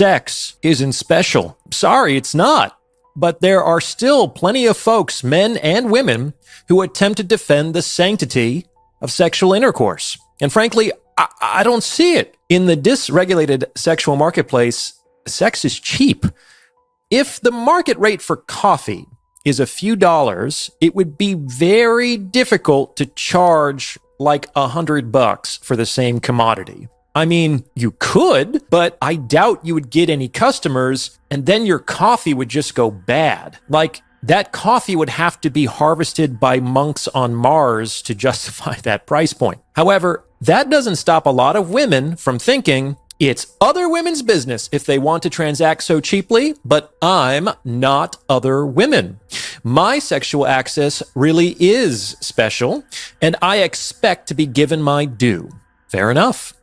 sex isn't special. Sorry, it's not. But there are still plenty of folks, men and women, who attempt to defend the sanctity of sexual intercourse. And frankly, I don't see it. In the dysregulated sexual marketplace, sex is cheap. If the market rate for coffee is a few dollars, it would be very difficult to charge like $100 for the same commodity. I mean, you could, but I doubt you would get any customers, and then your coffee would just go bad. Like, that coffee would have to be harvested by monks on Mars to justify that price point. However, that doesn't stop a lot of women from thinking it's other women's business if they want to transact so cheaply, but I'm not other women. My sexual access really is special, and I expect to be given my due. Fair enough.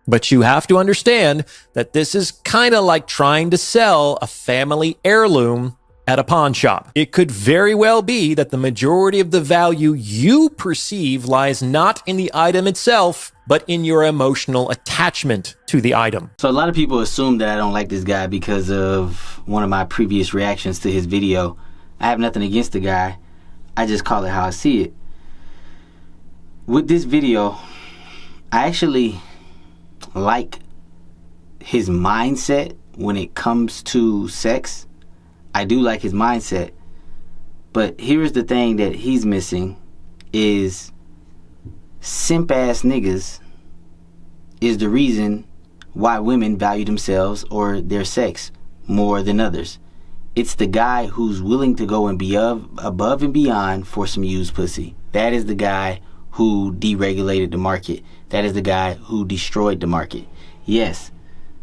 But you have to understand that this is kind of like trying to sell a family heirloom at a pawn shop. It could very well be that the majority of the value you perceive lies not in the item itself, but in your emotional attachment to the item. So a lot of people assume that I don't like this guy because of one of my previous reactions to his video. I have nothing against the guy. I just call it how I see it. With this video, I actually like his mindset when it comes to sex. I do like his mindset, but here's the thing that he's missing is simp ass niggas is the reason why women value themselves or their sex more than others. It's the guy who's willing to go and be above and beyond for some used pussy. That is the guy who deregulated the market. That is the guy who destroyed the market. Yes,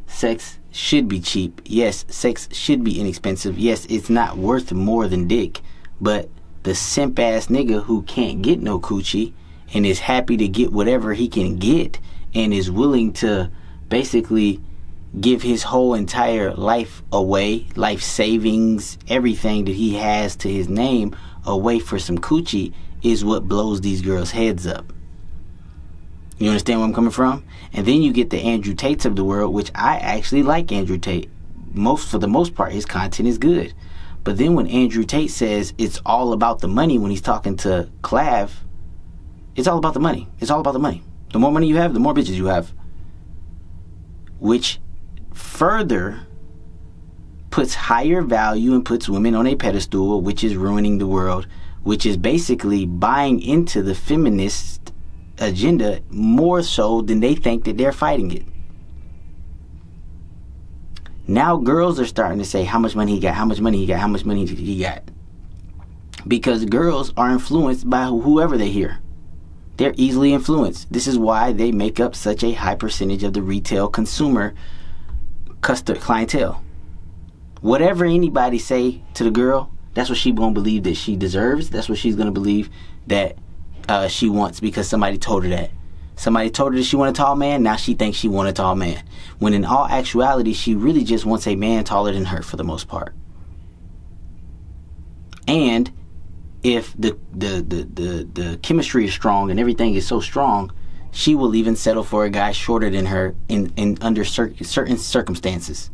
sex should be cheap. Yes, sex should be inexpensive. Yes, it's not worth more than dick. But the simp ass nigga who can't get no coochie and is happy to get whatever he can get and is willing to basically give his whole entire life away, life savings, everything that he has to his name away for some coochie is what blows these girls' heads up. You understand where I'm coming from? And then you get the Andrew Tates of the world, which I actually like Andrew Tate. For the most part, his content is good. But then when Andrew Tate says it's all about the money when he's talking to Clav, it's all about the money. It's all about the money. The more money you have, the more bitches you have. Which further puts higher value and puts women on a pedestal, which is ruining the world, which is basically buying into the feminist agenda more so than they think that they're fighting it. Now girls are starting to say how much money he got, how much money he got, how much money he got. Because girls are influenced by whoever they hear. They're easily influenced. This is why they make up such a high percentage of the retail consumer clientele. Whatever anybody say to the girl, that's what she's going to believe that she deserves. That's what she's going to believe that she wants because somebody told her that. Somebody told her that she wanted a tall man. Now she thinks she wants a tall man. When in all actuality, she really just wants a man taller than her for the most part. And if the chemistry is strong and everything is so strong, she will even settle for a guy shorter than her in under certain circumstances.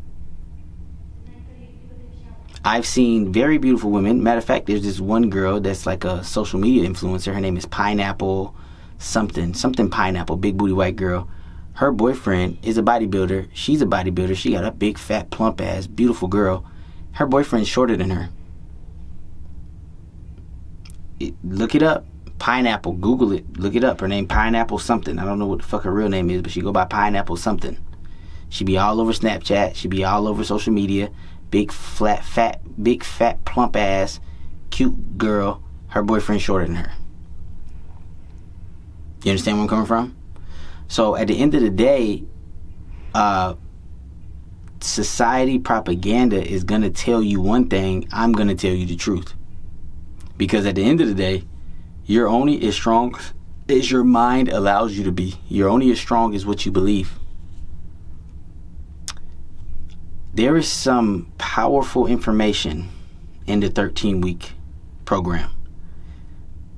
I've seen very beautiful women. Matter of fact, there's this one girl that's like a social media influencer. Her name is Pineapple something Pineapple, big booty white girl. Her boyfriend is a bodybuilder. She's a bodybuilder. She got a big fat plump ass beautiful girl. Her boyfriend's shorter than her. Look it up. Pineapple. Google it. Look it up. Her name Pineapple something. I don't know what the fuck her real name is, but she go by Pineapple something. She be all over Snapchat. She be all over social media. Big fat plump ass cute girl. Her boyfriend shorter than her. You understand where I'm coming from? So at the end of the day, society propaganda is going to tell you one thing. I'm going to tell you the truth. Because at the end of the day, you're only as strong as your mind allows you to be. You're only as strong as what you believe. There is some powerful information in the 13-week program.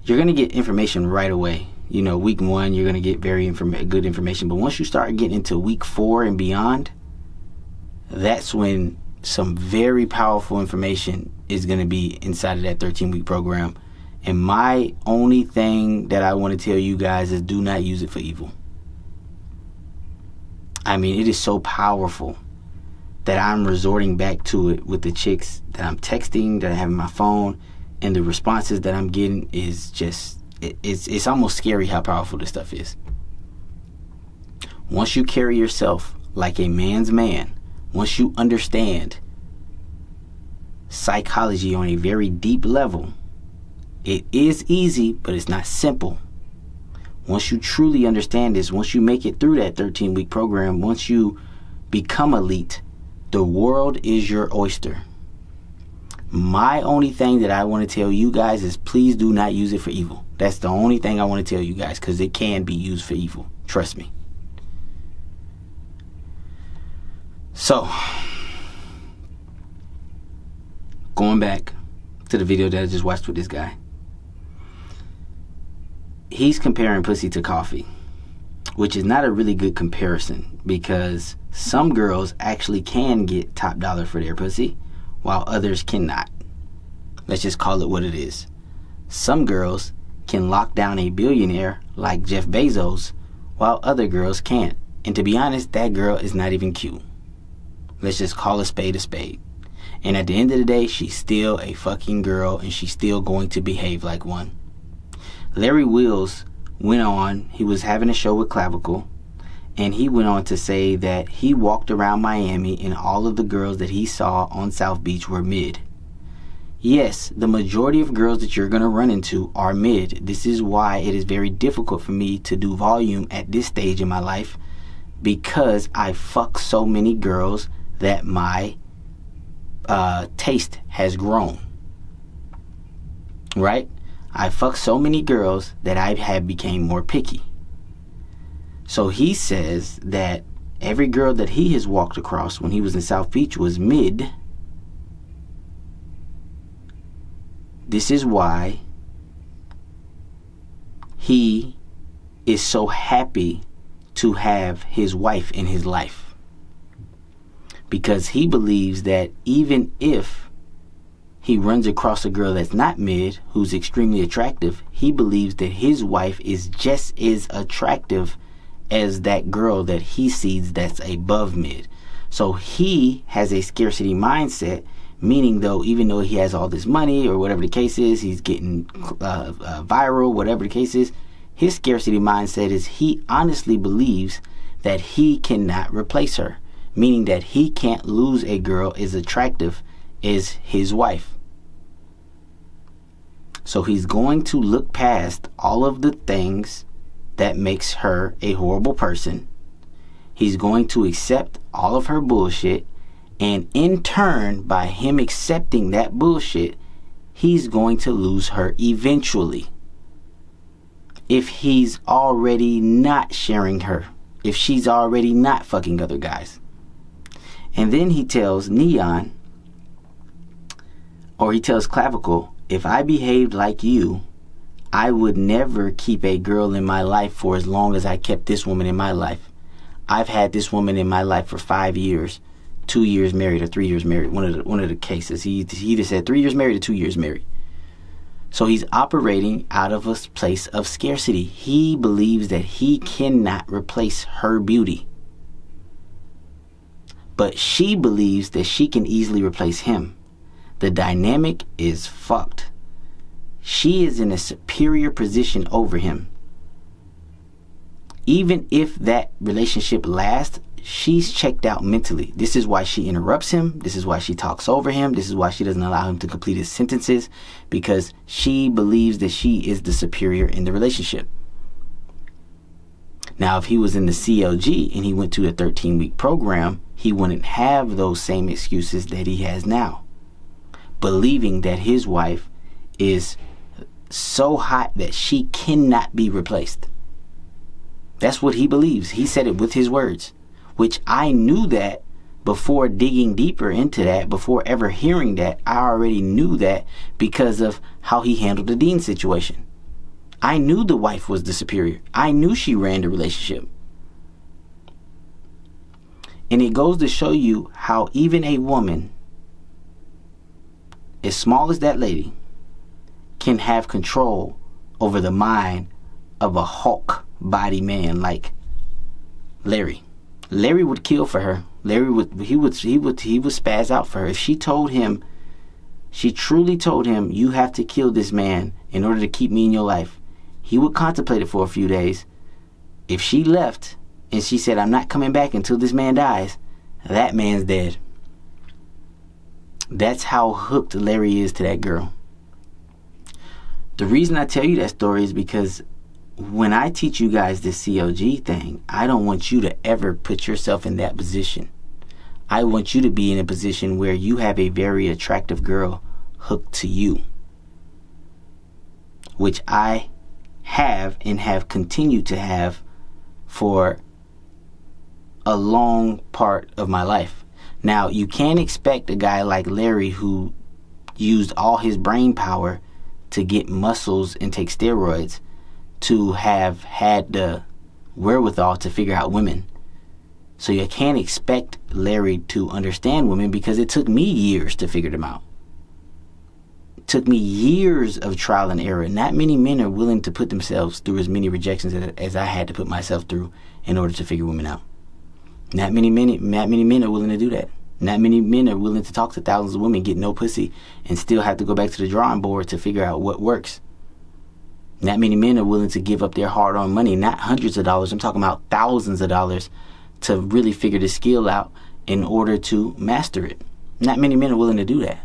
You're going to get information right away. You know, week 1, you're going to get very good information. But once you start getting into week 4 and beyond, that's when some very powerful information is going to be inside of that 13-week program. And my only thing that I want to tell you guys is do not use it for evil. I mean, it is so powerful that I'm resorting back to it with the chicks that I'm texting, that I have in my phone, and the responses that I'm getting is just, it's almost scary how powerful this stuff is. Once you carry yourself like a man's man, once you understand psychology on a very deep level, it is easy, but it's not simple. Once you truly understand this, once you make it through that 13-week program, once you become elite, the world is your oyster. My only thing that I want to tell you guys is please do not use it for evil. That's the only thing I want to tell you guys, because it can be used for evil. Trust me. So, going back to the video that I just watched with this guy. He's comparing pussy to coffee, which is not a really good comparison because some girls actually can get top dollar for their pussy while others cannot. Let's just call it what it is. Some girls can lock down a billionaire like Jeff Bezos while other girls can't. And to be honest, that girl is not even cute. Let's just call a spade a spade. And at the end of the day, she's still a fucking girl and she's still going to behave like one. Larry Wills went on, he was having a show with Clavicle, and he went on to say that he walked around Miami and all of the girls that he saw on South Beach were mid. Yes, the majority of girls that you're going to run into are mid. This is why it is very difficult for me to do volume at this stage in my life, because I fuck so many girls that my taste has grown. Right? I fuck so many girls that I have became more picky. So he says that every girl that he has walked across when he was in South Beach was mid. This is why he is so happy to have his wife in his life. Because he believes that even if he runs across a girl that's not mid, who's extremely attractive, he believes that his wife is just as attractive as that girl that he sees that's above mid. So he has a scarcity mindset, meaning though, even though he has all this money or whatever the case is, he's getting viral, whatever the case is, his scarcity mindset is he honestly believes that he cannot replace her, meaning that he can't lose a girl as attractive as his wife. So he's going to look past all of the things that makes her a horrible person. He's going to accept all of her bullshit, and in turn, by him accepting that bullshit, he's going to lose her eventually. If he's already not sharing her, if she's already not fucking other guys. And then he tells Neon, or he tells Clavicle, if I behaved like you, I would never keep a girl in my life for as long as I kept this woman in my life. I've had this woman in my life for 5 years, 2 years married or 3 years married. One of the cases, he either said 3 years married or 2 years married. So he's operating out of a place of scarcity. He believes that he cannot replace her beauty. But she believes that she can easily replace him. The dynamic is fucked. She is in a superior position over him. Even if that relationship lasts, she's checked out mentally. This is why she interrupts him. This is why she talks over him. This is why she doesn't allow him to complete his sentences, because she believes that she is the superior in the relationship. Now, if he was in the CLG and he went to a 13-week program, he wouldn't have those same excuses that he has now, believing that his wife is so hot that she cannot be replaced. That's what he believes. He said it with his words, which I knew that before digging deeper into that, before ever hearing that. I already knew that because of how he handled the Dean situation. I knew the wife was the superior. I knew she ran the relationship. And it goes to show you how even a woman, as small as that lady, can have control over the mind of a Hulk body man like Larry. Larry would kill for her. Larry would spaz out for her. If she truly told him, you have to kill this man in order to keep me in your life, he would contemplate it for a few days. If she left and she said, I'm not coming back until this man dies, that man's dead. That's how hooked Larry is to that girl. The reason I tell you that story is because when I teach you guys this COG thing, I don't want you to ever put yourself in that position. I want you to be in a position where you have a very attractive girl hooked to you, which I have and have continued to have for a long part of my life. Now, you can't expect a guy like Larry, who used all his brain power to get muscles and take steroids, to have had the wherewithal to figure out women. So you can't expect Larry to understand women, because it took me years to figure them out. It took me years of trial and error. Not many men are willing to put themselves through as many rejections as I had to put myself through in order to figure women out. Not many men are willing to do that. Not many men are willing to talk to thousands of women, get no pussy, and still have to go back to the drawing board to figure out what works. Not many men are willing to give up their hard-earned money, not hundreds of dollars, I'm talking about thousands of dollars, to really figure the skill out in order to master it. Not many men are willing to do that.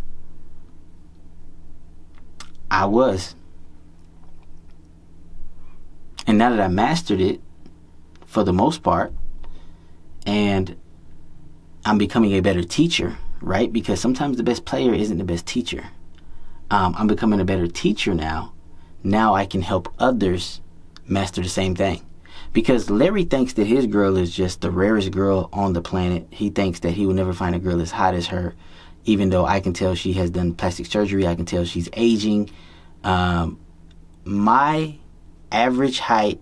I was. And now that I mastered it, for the most part, and I'm becoming a better teacher, right? Because sometimes the best player isn't the best teacher. I'm becoming a better teacher now. Now I can help others master the same thing. Because Larry thinks that his girl is just the rarest girl on the planet. He thinks that he will never find a girl as hot as her, even though I can tell she has done plastic surgery. I can tell she's aging. My average height,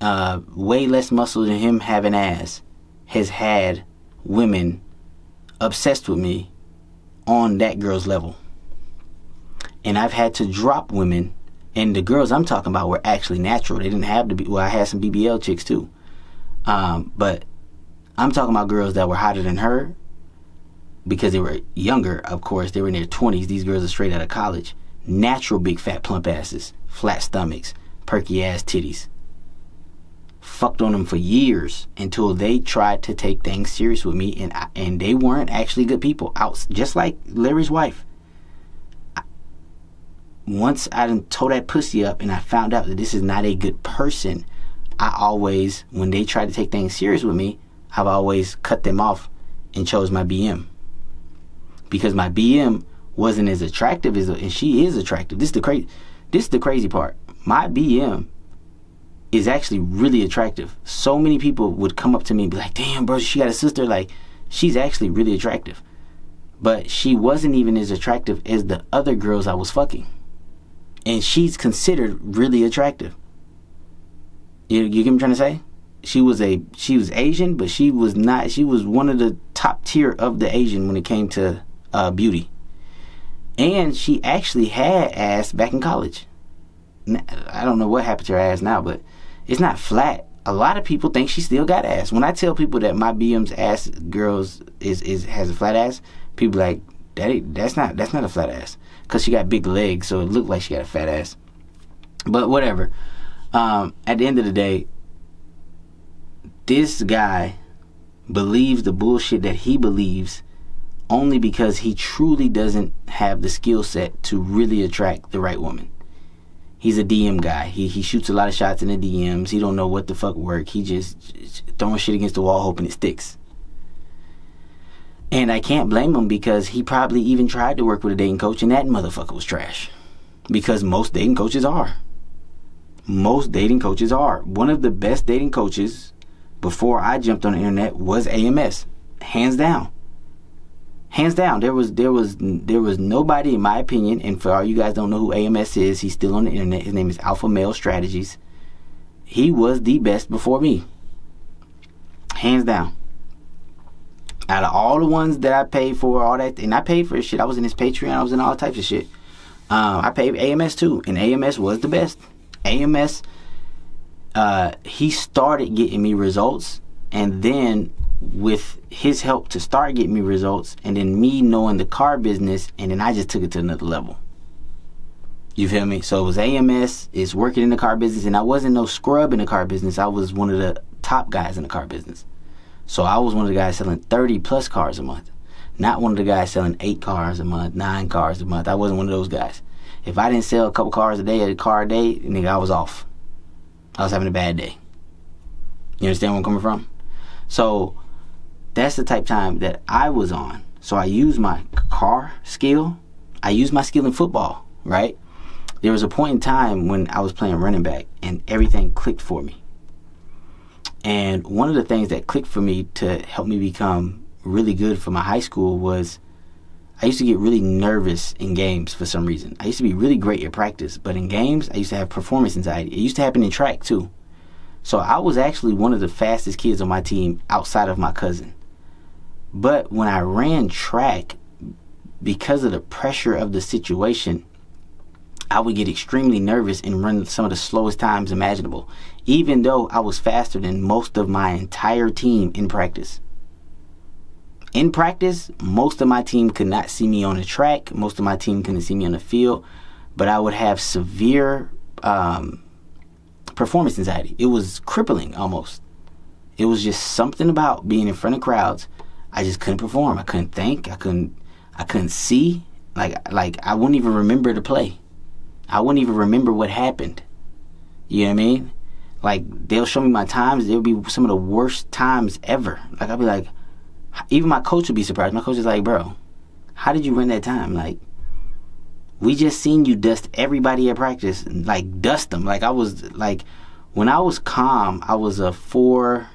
way less muscle than him having ass, has had women obsessed with me on that girl's level. And I've had to drop women, and the girls I'm talking about were actually natural. They didn't have to be, well, I had some BBL chicks too. But I'm talking about girls that were hotter than her because they were younger, of course. They were in their 20s. These girls are straight out of college. Natural big fat plump asses, flat stomachs, perky ass titties. Fucked on them for years until they tried to take things serious with me, and they weren't actually good people. Just like Larry's wife. Once I done tore that pussy up and I found out that this is not a good person, I always, when they tried to take things serious with me, I've always cut them off and chose my BM. Because my BM wasn't as attractive as, and she is attractive. This is the crazy part. My BM is actually really attractive. So many people would come up to me and be like, damn, bro, she got a sister. Like, she's actually really attractive. But she wasn't even as attractive as the other girls I was fucking. And she's considered really attractive. You get what I'm trying to say? She was Asian, but she was not. She was one of the top tier of the Asian when it came to beauty. And she actually had ass back in college. I don't know what happened to her ass now, but it's not flat. A lot of people think she still got ass. When I tell people that my BM's ass girls has a flat ass, people like, that's not a flat ass, because she got big legs, so it looked like she got a fat ass. But whatever. At the end of the day, this guy believes the bullshit that he believes only because he truly doesn't have the skill set to really attract the right woman. He's a DM guy. He shoots a lot of shots in the DMs. He don't know what the fuck work. He just throwing shit against the wall hoping it sticks. And I can't blame him, because he probably even tried to work with a dating coach and that motherfucker was trash. Because most dating coaches are. Most dating coaches are. One of the best dating coaches before I jumped on the internet was AMS. Hands down. Hands down. There was nobody, in my opinion, and for all you guys don't know who AMS is, he's still on the internet. His name is Alpha Male Strategies. He was the best before me. Hands down. Out of all the ones that I paid for, all that, and I paid for shit. I was in his Patreon. I was in all types of shit. I paid AMS too, and AMS was the best. AMS, he started getting me results, and then with his help to start getting me results, and then me knowing the car business, and then I just took it to another level. You feel me? So it was AMS, it's working in the car business, and I wasn't no scrub in the car business. I was one of the top guys in the car business. So I was one of the guys selling 30 plus cars a month. Not one of the guys selling 8 cars a month, 9 cars a month. I wasn't one of those guys. If I didn't sell a couple cars a day, a car a day, nigga, I was off. I was having a bad day. You understand where I'm coming from? So that's the type of time that I was on. So I used my car skill. I used my skill in football, right? There was a point in time when I was playing running back and everything clicked for me. And one of the things that clicked for me to help me become really good for my high school was I used to get really nervous in games for some reason. I used to be really great at practice, but in games, I used to have performance anxiety. It used to happen in track too. So I was actually one of the fastest kids on my team outside of my cousin. But when I ran track, because of the pressure of the situation, I would get extremely nervous and run some of the slowest times imaginable, even though I was faster than most of my entire team in practice. In practice, most of my team could not see me on the track. Most of my team couldn't see me on the field, but I would have severe performance anxiety. It was crippling almost. It was just something about being in front of crowds. I just couldn't perform. I couldn't think. I couldn't see. Like I wouldn't even remember the play. I wouldn't even remember what happened. You know what I mean? Like, they'll show me my times. They'll be some of the worst times ever. Like, I'll be like, even my coach would be surprised. My coach is like, bro, how did you run that time? Like, we just seen you dust everybody at practice. Like, dust them. Like, I was, like, when I was calm, I was a 4-4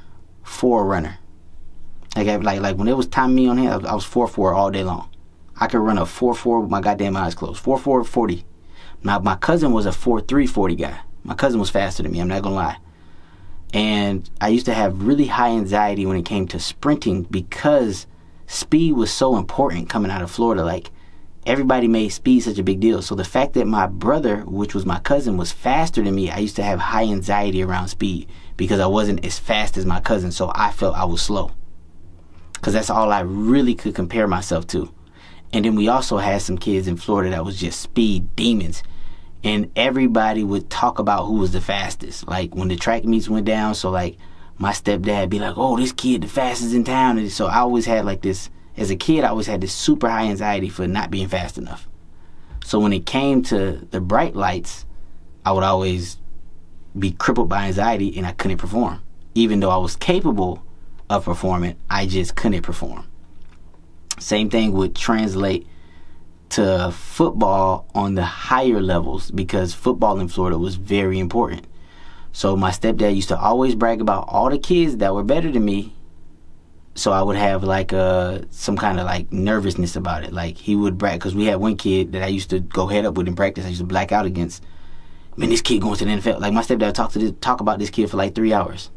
runner. Like when it was time me on here, I was 4-4 all day long. I could run a 4-4 with my goddamn eyes closed. 4-4 40. Now, my cousin was a 4-3 40 guy. My cousin was faster than me, I'm not gonna lie. And I used to have really high anxiety when it came to sprinting because speed was so important coming out of Florida. Like, everybody made speed such a big deal. So the fact that my brother, which was my cousin, was faster than me, I used to have high anxiety around speed because I wasn't as fast as my cousin, so I felt I was slow. Because that's all I really could compare myself to. And then we also had some kids in Florida that was just speed demons. And everybody would talk about who was the fastest. Like, when the track meets went down, so like my stepdad be like, oh, this kid the fastest in town. And so I always had like this, as a kid, I always had this super high anxiety for not being fast enough. So when it came to the bright lights, I would always be crippled by anxiety and I couldn't perform. Even though I was capable of performing, I just couldn't perform. Same thing would translate to football on the higher levels because football in Florida was very important. So my stepdad used to always brag about all the kids that were better than me. So I would have like some kind of like nervousness about it. Like, he would brag because we had one kid that I used to go head up with in practice. I used to black out against. Man, this kid going to the NFL. Like, my stepdad would talk about this kid for like 3 hours.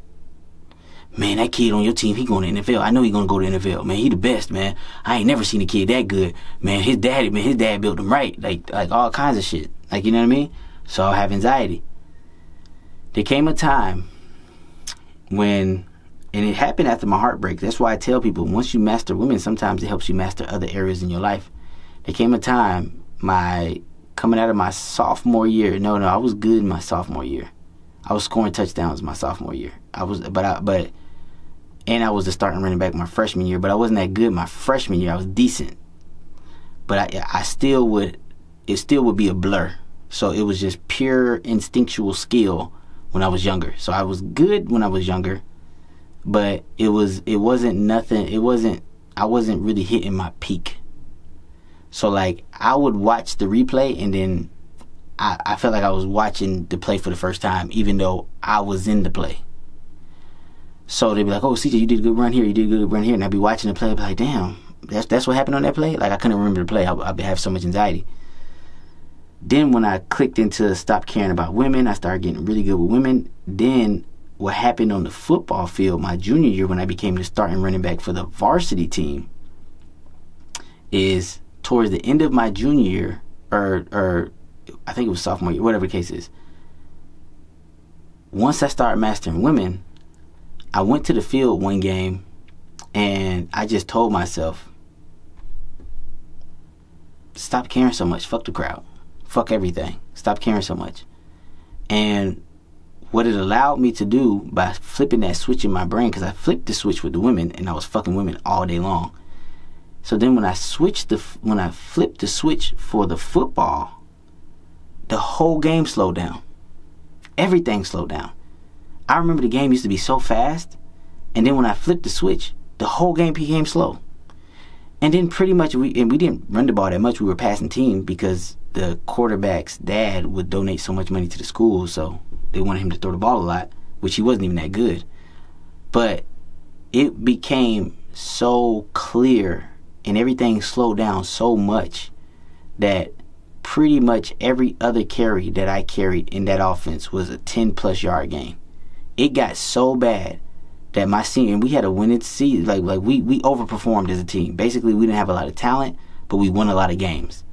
Man, that kid on your team, he going to NFL. I know he going to go to NFL. Man, he the best, man. I ain't never seen a kid that good. Man, his dad built him right. Like all kinds of shit. Like, you know what I mean? So I have anxiety. There came a time when, and it happened after my heartbreak. That's why I tell people, once you master women, sometimes it helps you master other areas in your life. There came a time, coming out of my sophomore year. No, I was good in my sophomore year. I was scoring touchdowns my sophomore year. And I was the starting running back my freshman year, but I wasn't that good my freshman year. I was decent. But it still would be a blur. So it was just pure instinctual skill when I was younger. So I was good when I was younger, but I wasn't really hitting my peak. So like, I would watch the replay and then I felt like I was watching the play for the first time, even though I was in the play. So they'd be like, oh, CJ, you did a good run here, you did a good run here. And I'd be watching the play, I'd be like, damn, that's what happened on that play? Like, I couldn't remember the play. I'd have so much anxiety. Then when I clicked into stop caring about women, I started getting really good with women. Then what happened on the football field my junior year when I became the starting running back for the varsity team is towards the end of my junior year, or I think it was sophomore year, whatever the case is. Once I started mastering women, I went to the field one game and I just told myself, stop caring so much. Fuck the crowd. Fuck everything. Stop caring so much. And what it allowed me to do by flipping that switch in my brain, because I flipped the switch with the women and I was fucking women all day long. So then when I flipped the switch for the football, the whole game slowed down. Everything slowed down. I remember the game used to be so fast, and then when I flipped the switch, the whole game became slow. And then pretty much we didn't run the ball that much. We were passing team because the quarterback's dad would donate so much money to the school, so they wanted him to throw the ball a lot, which he wasn't even that good. But it became so clear and everything slowed down so much that pretty much every other carry that I carried in that offense was a 10-plus yard game. It got so bad that my senior, and we had a winning season, like we overperformed as a team. Basically, we didn't have a lot of talent, but we won a lot of games.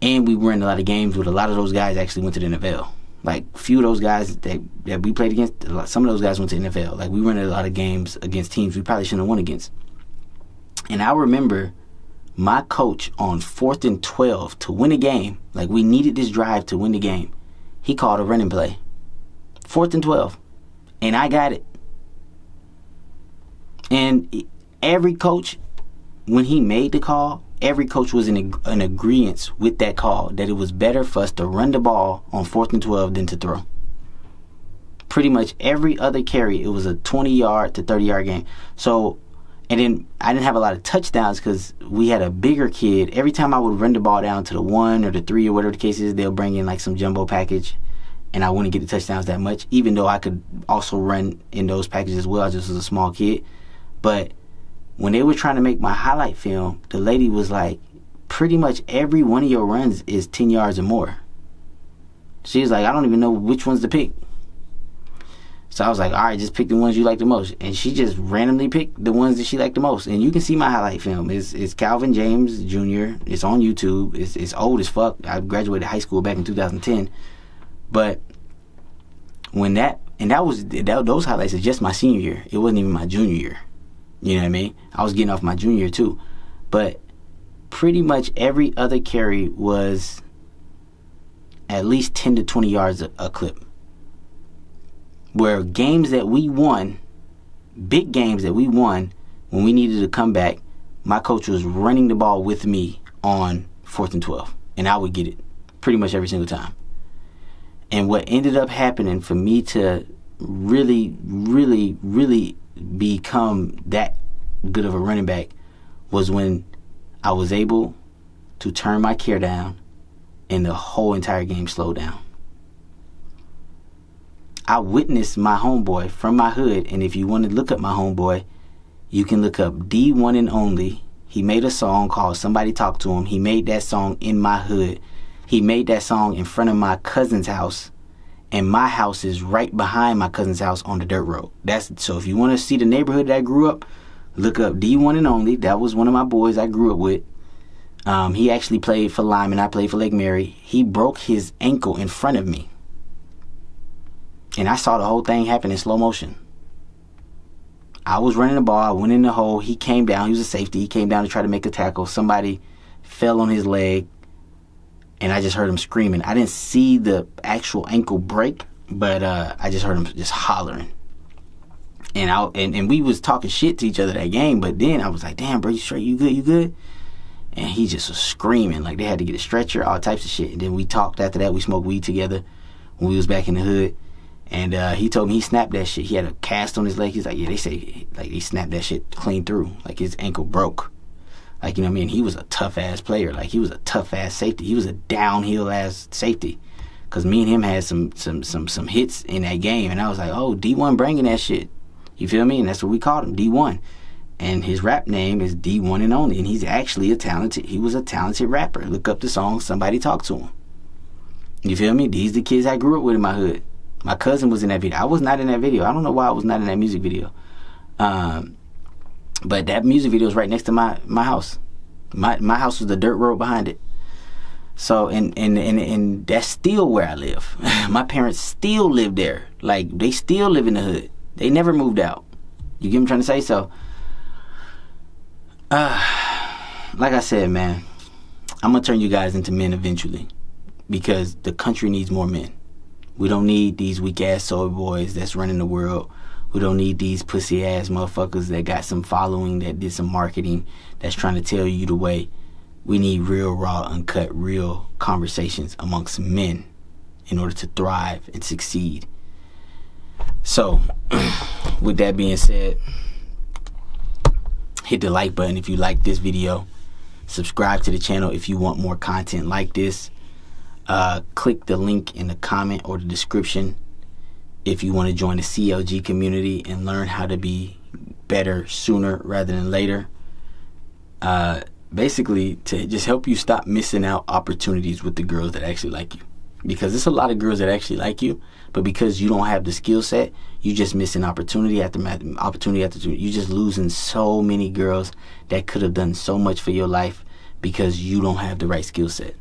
And we were in a lot of games with a lot of those guys actually went to the NFL. Like, few of those guys that we played against, some of those guys went to the NFL. Like, we were in a lot of games against teams we probably shouldn't have won against. And I remember my coach on 4th and 12 to win a game, like we needed this drive to win the game, he called a running play. 4th and 12. And I got it. And every coach, when he made the call, every coach was in agreement with that call, that it was better for us to run the ball on 4th and 12 than to throw. Pretty much every other carry, it was a 20-yard to 30-yard game. So, and then I didn't have a lot of touchdowns because we had a bigger kid. Every time I would run the ball down to the 1 or the 3 or whatever the case is, they'll bring in like some jumbo package, and I wouldn't get the touchdowns that much, even though I could also run in those packages as well. I just was a small kid. But when they were trying to make my highlight film, the lady was like, pretty much every one of your runs is 10 yards or more. She was like, I don't even know which ones to pick. So I was like, all right, just pick the ones you like the most. And she just randomly picked the ones that she liked the most. And you can see my highlight film. It's Calvin James Jr. It's on YouTube. It's old as fuck. I graduated high school back in 2010. But when those highlights are just my senior year. It wasn't even my junior year. You know what I mean? I was getting off my junior year too. But pretty much every other carry was at least 10 to 20 yards a clip. Where games that we won, big games that we won, when we needed to come back, my coach was running the ball with me on 4th and 12. And I would get it pretty much every single time. And what ended up happening for me to really, really, really become that good of a running back was when I was able to turn my care down and the whole entire game slowed down. I witnessed my homeboy from my hood, and if you want to look up my homeboy, you can look up D1 and Only. He made a song called Somebody Talk to Him. He made that song in my hood. He made that song in front of my cousin's house, and my house is right behind my cousin's house on the dirt road. So if you want to see the neighborhood that I grew up, look up D1 and Only. That was one of my boys I grew up with. He actually played for Lyman. I played for Lake Mary. He broke his ankle in front of me. And I saw the whole thing happen in slow motion. I was running the ball. I went in the hole. He came down. He was a safety. He came down to try to make a tackle. Somebody fell on his leg, and I just heard him screaming. I didn't see the actual ankle break, but I just heard him just hollering. And we was talking shit to each other that game, but then I was like, damn, bro, you straight? You good? You good? And he just was screaming. Like, they had to get a stretcher, all types of shit. And then we talked after that. We smoked weed together when we was back in the hood. And he told me he snapped that shit. He had a cast on his leg. He's like, yeah, they say like he snapped that shit clean through. Like, his ankle broke. Like, you know what I mean? He was a tough-ass player. Like, he was a tough-ass safety. He was a downhill-ass safety. Because me and him had some hits in that game. And I was like, oh, D1 bringing that shit. You feel me? And that's what we called him, D1. And his rap name is D1 and Only. And he's actually he was a talented rapper. Look up the song Somebody Talk to Him. You feel me? These the kids I grew up with in my hood. My cousin was in that video. I was not in that video. I don't know why I was not in that music video. But that music video is right next to my house. My house was the dirt road behind it. So and that's still where I live. My parents still live there. Like, they still live in the hood. They never moved out. You get what I'm trying to say? So like I said, man, I'm gonna turn you guys into men eventually, because the country needs more men. We don't need these weak ass soy boys that's running the world. We don't need these pussy ass motherfuckers that got some following, that did some marketing, that's trying to tell you the way. We need real, raw, uncut, real conversations amongst men in order to thrive and succeed. So, with that being said, hit the like button if you like this video. Subscribe to the channel if you want more content like this. Click the link in the comment or the description if you want to join the CLG community and learn how to be better sooner rather than later. Basically, to just help you stop missing out opportunities with the girls that actually like you. Because there's a lot of girls that actually like you, but because you don't have the skill set, you just missing opportunity after opportunity after opportunity. You just losing so many girls that could have done so much for your life because you don't have the right skill set.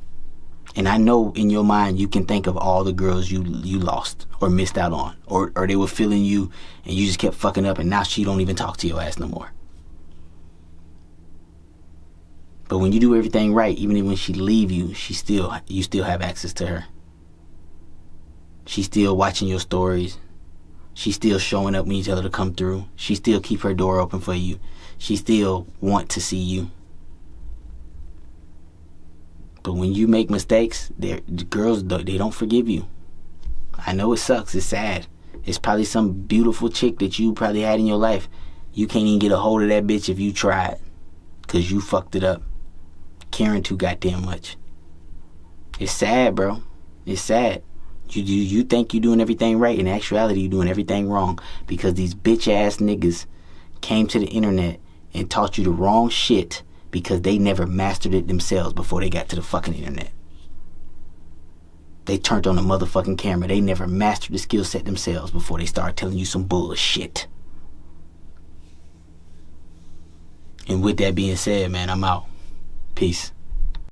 And I know in your mind you can think of all the girls you lost or missed out on, or they were feeling you and you just kept fucking up, and now she don't even talk to your ass no more. But when you do everything right, even when she leave you, you still have access to her. She's still watching your stories. She's still showing up when you tell her to come through. She still keep her door open for you. She still want to see you. But when you make mistakes, the girls, they don't forgive you. I know it sucks. It's sad. It's probably some beautiful chick that you probably had in your life. You can't even get a hold of that bitch if you tried, because you fucked it up, caring too goddamn much. It's sad, bro. It's sad. You think you're doing everything right. In actuality, you're doing everything wrong, because these bitch ass niggas came to the internet and taught you the wrong shit because they never mastered it themselves before they got to the fucking internet. They turned on the motherfucking camera. They never mastered the skill set themselves before they started telling you some bullshit. And with that being said, man, I'm out. Peace.